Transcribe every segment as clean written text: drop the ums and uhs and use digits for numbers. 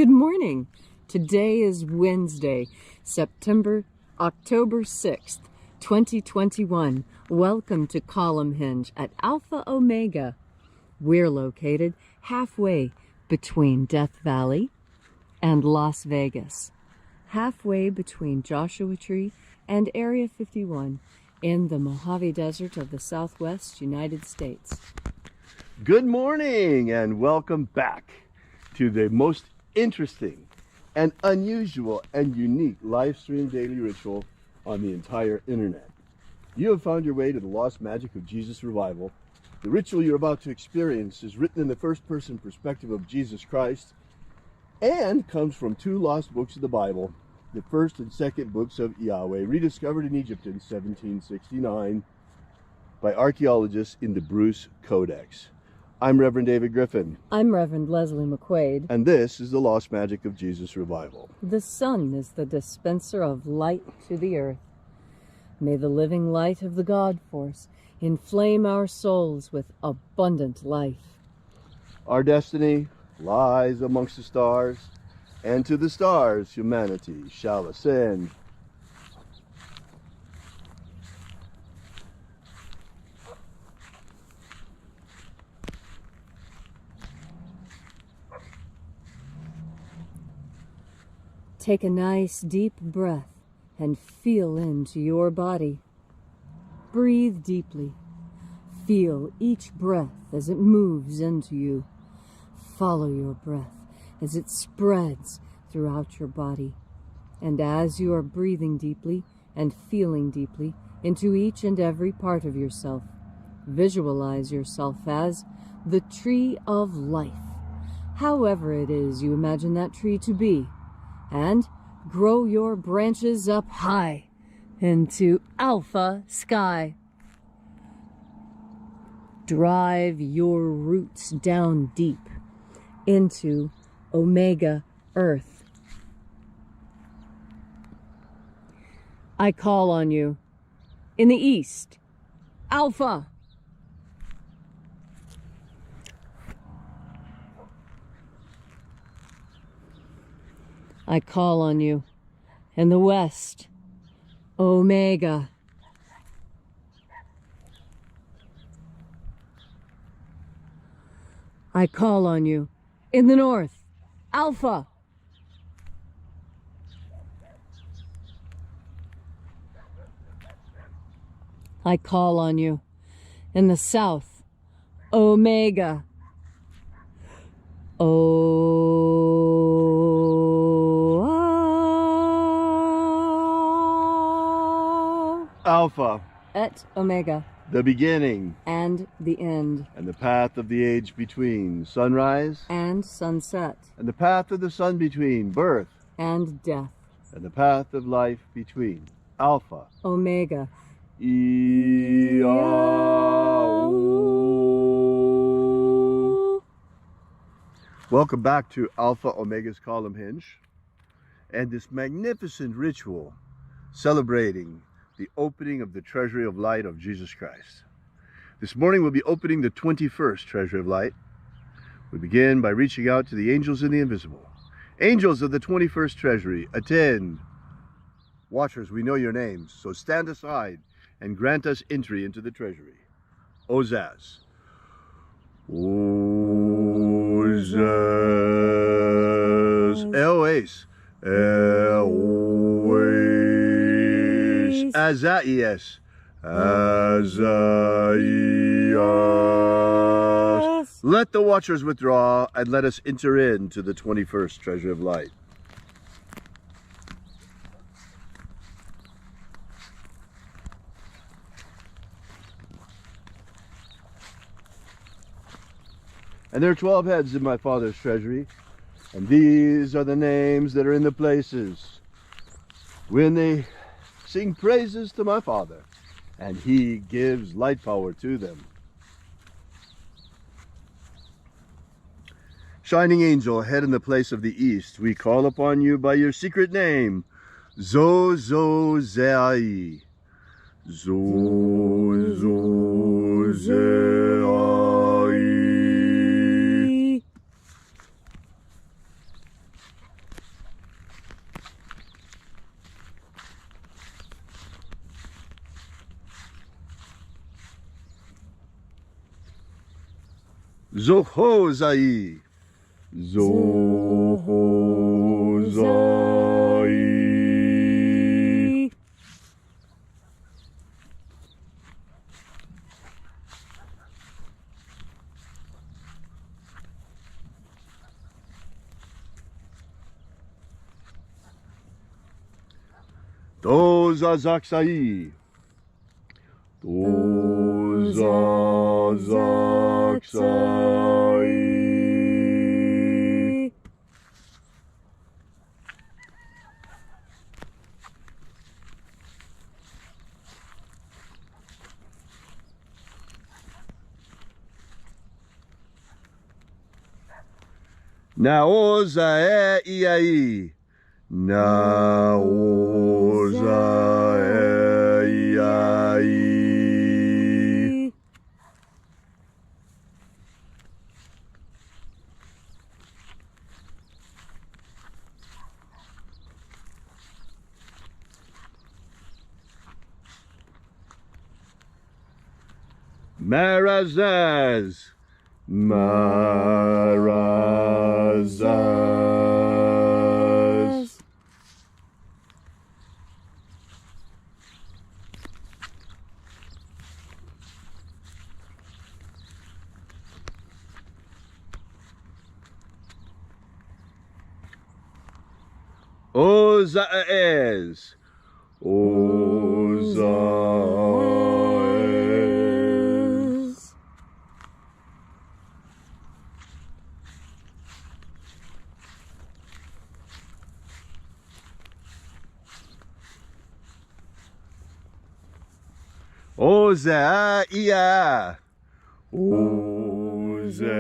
Good morning. Today is Wednesday, October 6th, 2021. Welcome to Column Hinge at Alpha Omega. We're located halfway between Death Valley and Las Vegas, halfway between Joshua Tree and Area 51 in the Mojave Desert of the Southwest United States. Good morning and welcome back to the most interesting and unusual and unique live stream daily ritual on the entire internet. You have found your way to the lost magic of Jesus revival. The ritual you're about to experience is written in the first person perspective of Jesus Christ and comes from two lost books of the Bible, the first and second books of IAOE, rediscovered in Egypt in 1769 by archaeologists in the Bruce Codex. I'm Reverend David Griffin. I'm Reverend Leslie McQuade. And this is the Lost Magic of Jesus Revival. The sun is the dispenser of light to the earth. May the living light of the God Force inflame our souls with abundant life. Our destiny lies amongst the stars, and to the stars humanity shall ascend. Take a nice deep breath and feel into your body. Breathe deeply. Feel each breath as it moves into you. Follow your breath as it spreads throughout your body. And as you are breathing deeply and feeling deeply into each and every part of yourself, visualize yourself as the tree of life, however it is you imagine that tree to be. And grow your branches up high into alpha sky. Drive your roots down deep into omega earth. I call on you in the east, alpha. I call on you in the west, omega. I call on you in the north, alpha. I call on you in the south, omega. Alpha, Et omega, the beginning and the end, and the path of the age between, sunrise and sunset, and the path of the sun between, birth and death, and the path of life between, Alpha, omega. IAOE. Welcome back to Alpha Omega's Column Hinge and this magnificent ritual celebrating the opening of the Treasury of Light of Jesus Christ. This morning we'll be opening the 21st Treasury of Light. We begin by reaching out to the angels in the invisible. Angels of the 21st Treasury, attend. Watchers, we know your names, so stand aside and grant us entry into the Treasury. Ozaz. Ozaz. Eoes. Eoes. Azaias. Azaias. Let the watchers withdraw and let us enter into the 21st Treasury of Light. And there are 12 heads in my Father's treasury, and these are the names that are in the places when they sing praises to my Father, and He gives light power to them. Shining angel, head in the place of the east, we call upon you by your secret name, Zozozei. Zozozei. Zohozai. Zohozai. Dozazaksai. Dozazaksai. Naoza iai. Naoza iai. Marazaz. Marazaz. Ozaez. Ozaez. Ozaia. Ozaia.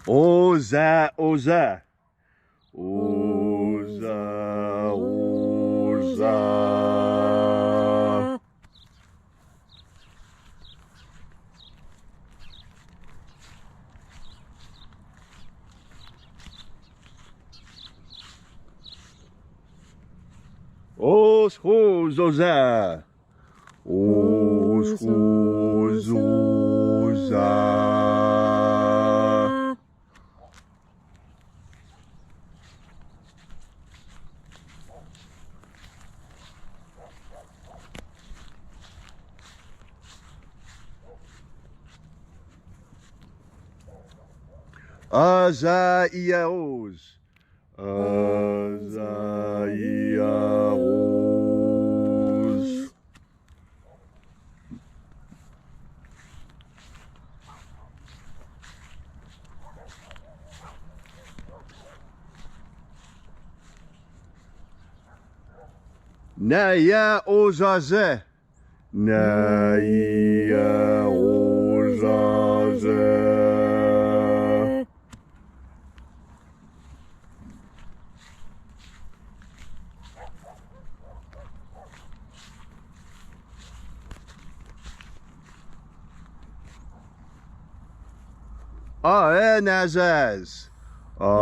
Oza, oza. Oza, oza. Os, hos, oza. Os, hos, oza. Azaiaos. Azaiaos. Naya ozaze. Naya ozaze. Aenazaz. Aenazaz.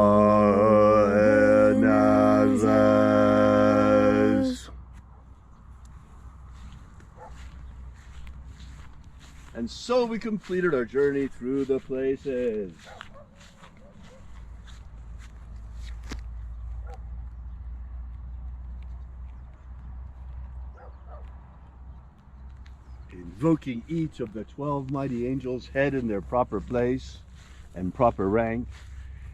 And so we completed our journey through the places. Invoking each of the 12 mighty angels head in their proper place and proper rank,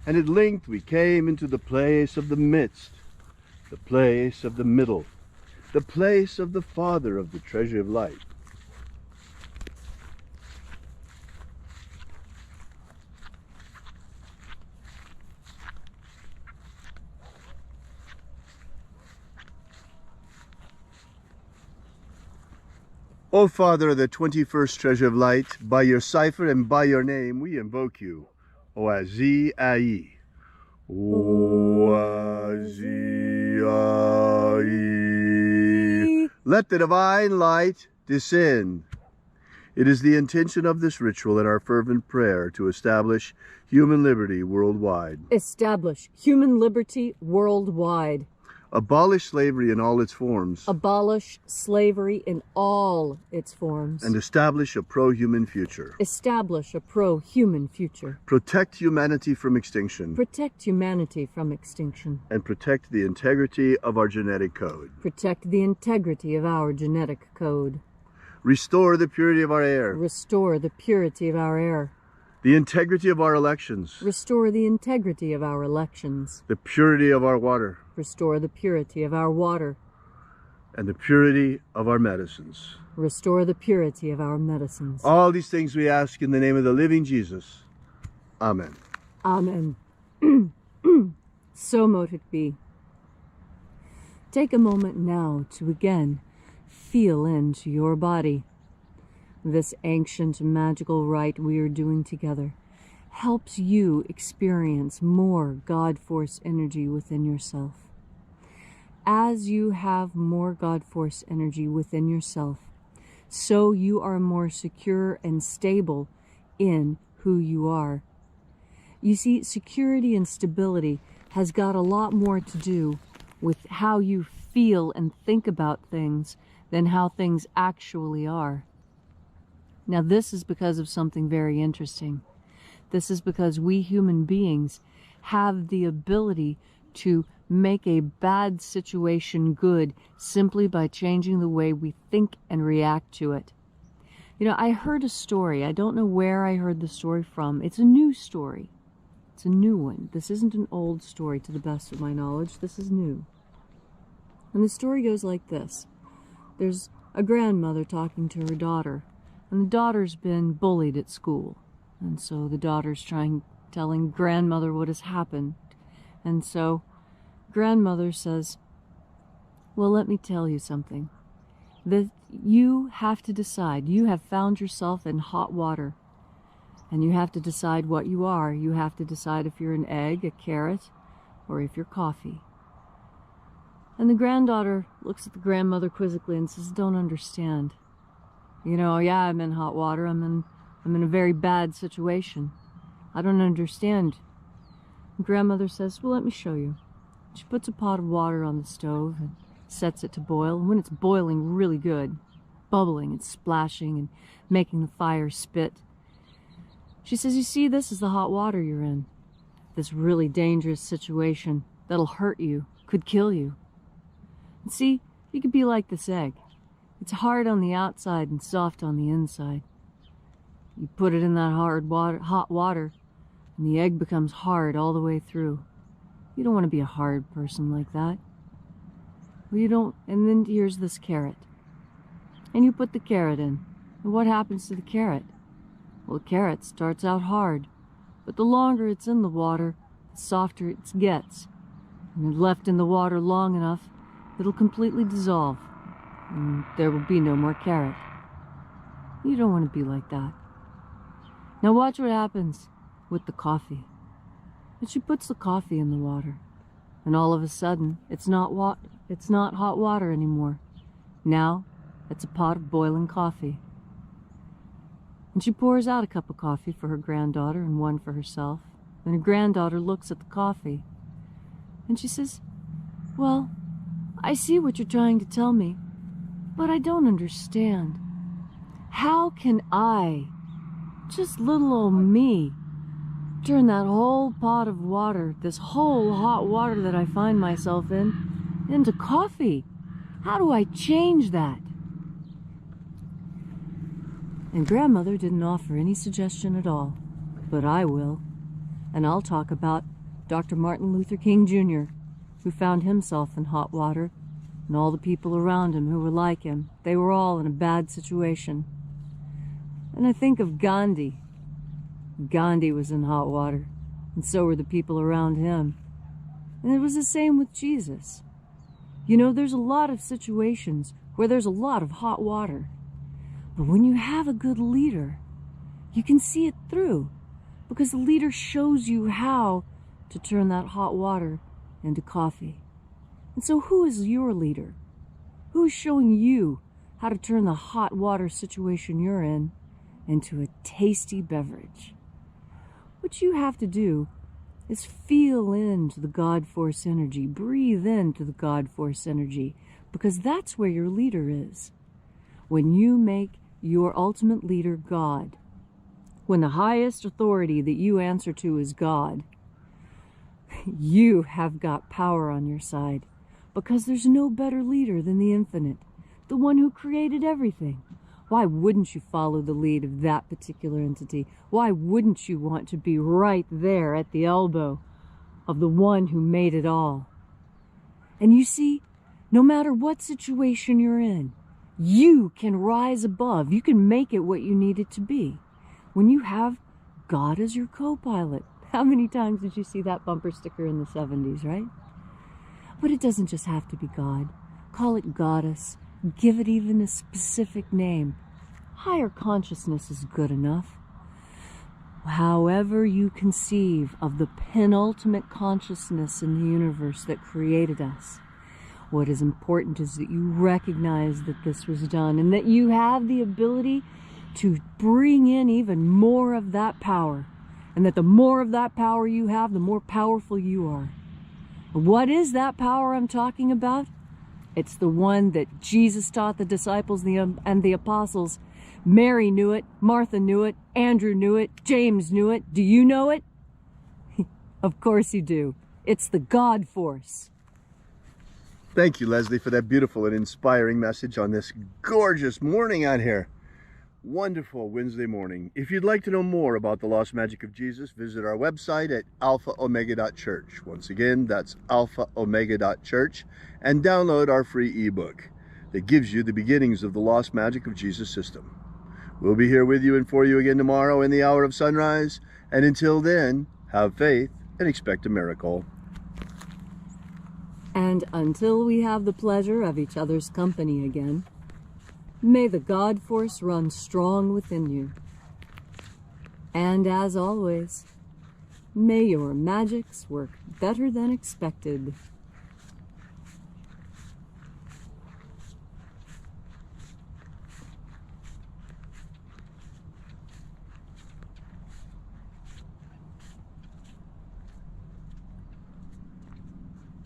and at length we came into the place of the midst, the place of the middle, the place of the Father of the Treasury of Light. O Father of the 21st Treasure of Light, by your cipher and by your name we invoke you. Oazi Ai. Oazi Ai. Let the divine light descend It is the intention of this ritual and our fervent prayer to establish human liberty worldwide. Establish human liberty worldwide. Abolish slavery in all its forms. Abolish slavery in all its forms. And establish a pro-human future. Establish a pro-human future. Protect humanity from extinction. Protect humanity from extinction. And protect the integrity of our genetic code. Protect the integrity of our genetic code. Restore the purity of our air. Restore the purity of our air. The integrity of our elections. Restore the integrity of our elections. The purity of our water. Restore the purity of our water. And the purity of our medicines. Restore the purity of our medicines. All these things we ask in the name of the living Jesus. Amen. Amen. So mote it be. Take a moment now to again feel into your body. This ancient magical rite we are doing together helps you experience more God Force energy within yourself. As you have more God Force energy within yourself, so you are more secure and stable in who you are. You see, security and stability has got a lot more to do with how you feel and think about things than how things actually are. Now, this is because of something very interesting. This is because we human beings have the ability to make a bad situation good simply by changing the way we think and react to it. You know, I heard a story. I don't know where I heard the story from. It's a new story. It's a new one. This isn't an old story to the best of my knowledge. This is new. And the story goes like this. There's a grandmother talking to her daughter. And the daughter's been bullied at school. And so the daughter's telling grandmother what has happened. And so grandmother says, well, let me tell you something. That you have to decide. You have found yourself in hot water. And you have to decide what you are. You have to decide if you're an egg, a carrot, or if you're coffee. And the granddaughter looks at the grandmother quizzically and says, don't understand. You know, yeah, I'm in hot water. I'm in a very bad situation. I don't understand. And grandmother says, well, let me show you. She puts a pot of water on the stove and sets it to boil. And when it's boiling really good, bubbling and splashing and making the fire spit, she says, you see, this is the hot water you're in. This really dangerous situation that'll hurt you, could kill you. And see, you could be like this egg. It's hard on the outside and soft on the inside. You put it in that hot water, and the egg becomes hard all the way through. You don't want to be a hard person like that. Well, you don't. And then here's this carrot. And you put the carrot in. And what happens to the carrot? Well, the carrot starts out hard, but the longer it's in the water, the softer it gets. And if left in the water long enough, it'll completely dissolve. And there will be no more carrot. You don't want to be like that. Now watch what happens with the coffee. And she puts the coffee in the water. And all of a sudden, it's not hot water anymore. Now, it's a pot of boiling coffee. And she pours out a cup of coffee for her granddaughter and one for herself. And her granddaughter looks at the coffee. And she says, well, I see what you're trying to tell me. But I don't understand. How can I, just little old me, turn that whole pot of water, this whole hot water that I find myself in, into coffee? How do I change that? And grandmother didn't offer any suggestion at all, but I will. And I'll talk about Dr. Martin Luther King Jr., who found himself in hot water, and all the people around him who were like him. They were all in a bad situation. And I think of Gandhi. Gandhi was in hot water, and so were the people around him. And it was the same with Jesus. You know, there's a lot of situations where there's a lot of hot water. But when you have a good leader, you can see it through, because the leader shows you how to turn that hot water into coffee. And so who is your leader? Who is showing you how to turn the hot water situation you're in into a tasty beverage. What you have to do is feel into the God Force energy, breathe into the God Force energy, because that's where your leader is. When you make your ultimate leader God, when the highest authority that you answer to is God, you have got power on your side, because there's no better leader than the infinite, the one who created everything. Why wouldn't you follow the lead of that particular entity? Why wouldn't you want to be right there at the elbow of the one who made it all? And you see, no matter what situation you're in, you can rise above. You can make it what you need it to be. When you have God as your co-pilot. How many times did you see that bumper sticker in the 70s, right? But it doesn't just have to be God. Call it goddess. Give it even a specific name. Higher consciousness is good enough. However you conceive of the penultimate consciousness in the universe that created us, what is important is that you recognize that this was done and that you have the ability to bring in even more of that power, and that the more of that power you have, the more powerful you are. What is that power I'm talking about? It's the one that Jesus taught the disciples and the apostles. Mary knew it, Martha knew it, Andrew knew it, James knew it. Do you know it? Of course you do. It's the God Force. Thank you, Leslie, for that beautiful and inspiring message on this gorgeous morning out here. Wonderful Wednesday morning. If you'd like to know more about the lost magic of Jesus, visit our website at alphaomega.church. Once again, that's alphaomega.church, and download our free ebook that gives you the beginnings of the lost magic of Jesus system. We'll be here with you and for you again tomorrow in the hour of sunrise. And until then, have faith and expect a miracle. And until we have the pleasure of each other's company again, may the God Force run strong within you. And as always, may your magics work better than expected.